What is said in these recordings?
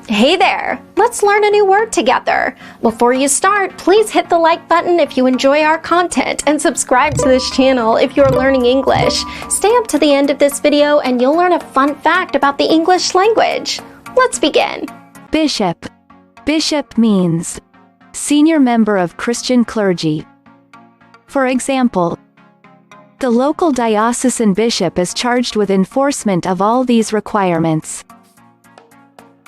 Hey there! Let's learn a new word together. Before you start, please hit the like button if you enjoy our content and subscribe to this channel if you're learning English. Stay up to the end of this video and you'll learn a fun fact about the English language. Let's begin. Bishop. Bishop means senior member of Christian clergy. For example, the local diocesan bishop is charged with enforcement of all these requirements.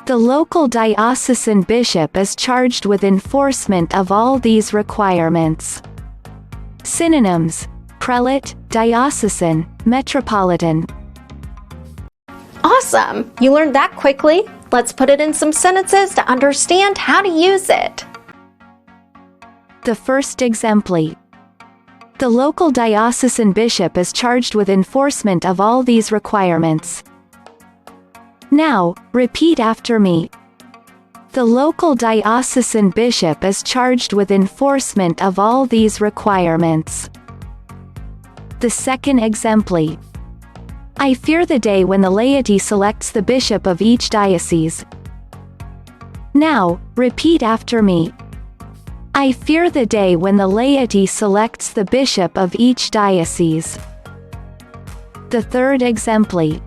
The local diocesan bishop is charged with enforcement of all these requirements. Synonyms: prelate, diocesan, metropolitan. Awesome! You learned that quickly. Let's put it in some sentences to understand how to use it. The first exempli. The local diocesan bishop is charged with enforcement of all these requirements. Now, repeat after me. The local diocesan bishop is charged with enforcement of all these requirements. The second exempli. I fear the day when the laity selects the bishop of each diocese. Now, repeat after me. I fear the day when the laity selects the bishop of each diocese. The third exempli.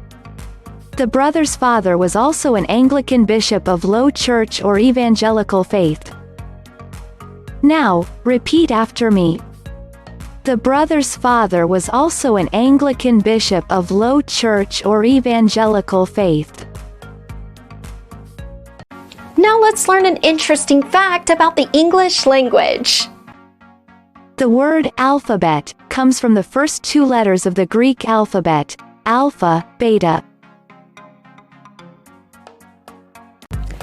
The brother's father was also an Anglican bishop of Low Church or Evangelical faith. Now, repeat after me. The brother's father was also an Anglican bishop of Low Church or Evangelical faith. Now let's learn an interesting fact about the English language. The word alphabet comes from the first two letters of the Greek alphabet, alpha, beta.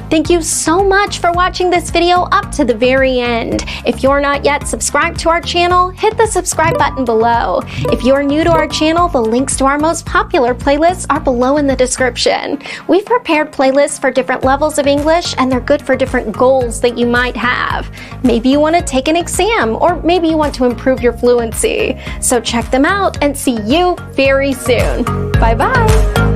Thank you so much for watching this video up to the very end. If you're not yet subscribed to our channel, hit the subscribe button below. If you're new to our channel, the links to our most popular playlists are below in the description. We've prepared playlists for different levels of English, and they're good for different goals that you might have. Maybe you want to take an exam, or maybe you want to improve your fluency. So check them out and see you very soon. Bye-bye.